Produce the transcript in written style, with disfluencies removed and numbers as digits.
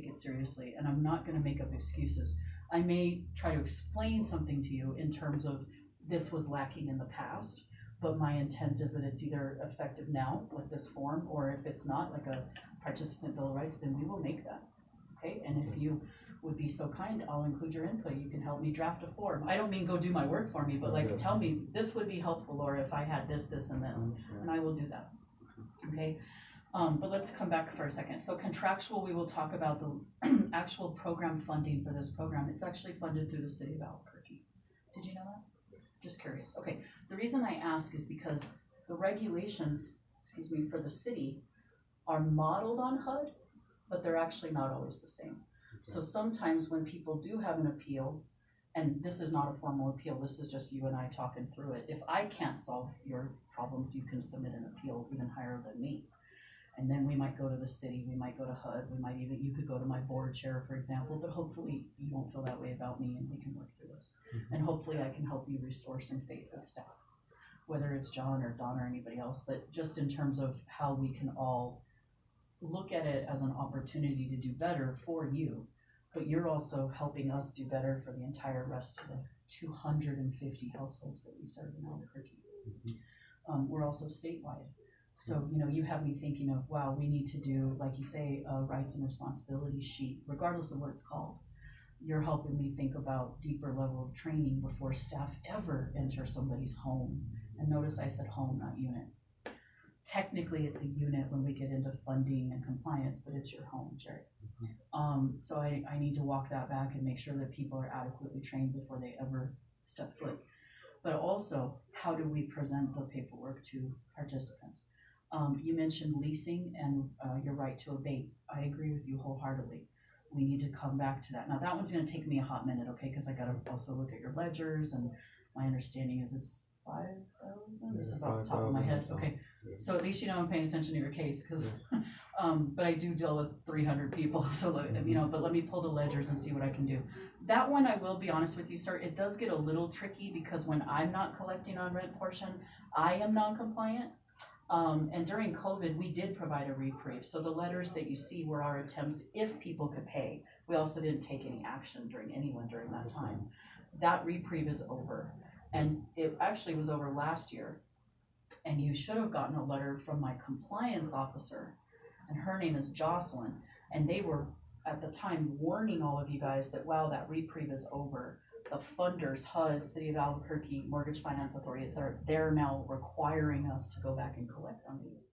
take it seriously, and I'm not going to make up excuses. I may try to explain something to you in terms of this was lacking in the past, but my intent is that it's either effective now with this form, or if it's not, like a participant bill of rights, then we will make that. Okay, and if you would be so kind, I'll include your input. You can help me draft a form. I don't mean go do my work for me, but like tell me this would be helpful, Laura, if I had this, this, and this, and I will do that. Okay, but let's come back for a second. So contractual, we will talk about the actual program funding for this program. It's actually funded through the city of Albuquerque. Did you know that? Just curious. Okay, the reason I ask is because the regulations, for the city are modeled on HUD, but they're actually not always the same. So sometimes when people do have an appeal, and this is not a formal appeal, this is just you and I talking through it. If I can't solve your problems, you can submit an appeal even higher than me. And then we might go to the city, we might go to HUD, you could go to my board chair, for example, but hopefully you won't feel that way about me and we can work through this. And hopefully I can help you restore some faith with staff, whether it's John or Don or anybody else, but just in terms of how we can all look at it as an opportunity to do better for you, but you're also helping us do better for the entire rest of the 250 households that we serve in Albuquerque. We're also statewide. So, you have me thinking of, wow, we need to do, like you say, a rights and responsibilities sheet, regardless of what it's called. You're helping me think about deeper level of training before staff ever enter somebody's home. And notice I said home, not unit. Technically, it's a unit when we get into funding and compliance, but it's your home, Jerry. So I need to walk that back and make sure that people are adequately trained before they ever step foot. But also, how do we present the paperwork to participants? You mentioned leasing and your right to abate. I agree with you wholeheartedly. We need to come back to that. Now that one's going to take me a hot minute, okay? Because I got to also look at your ledgers, and my understanding is it's 5,000. This is off the top of my head. Okay, so at least I'm paying attention to your case, because, but I do deal with 300 people. So but let me pull the ledgers and see what I can do. That one, I will be honest with you, sir. It does get a little tricky because when I'm not collecting on rent portion, I am non-compliant. And during COVID, we did provide a reprieve. So the letters that you see were our attempts if people could pay. We also didn't take any action during that time. That reprieve is over. And it actually was over last year. And you should have gotten a letter from my compliance officer, and her name is Jocelyn. And they were at the time warning all of you guys that, wow, that reprieve is over. The funders, HUD, City of Albuquerque, Mortgage Finance Authority, etc., they're now requiring us to go back and collect on these.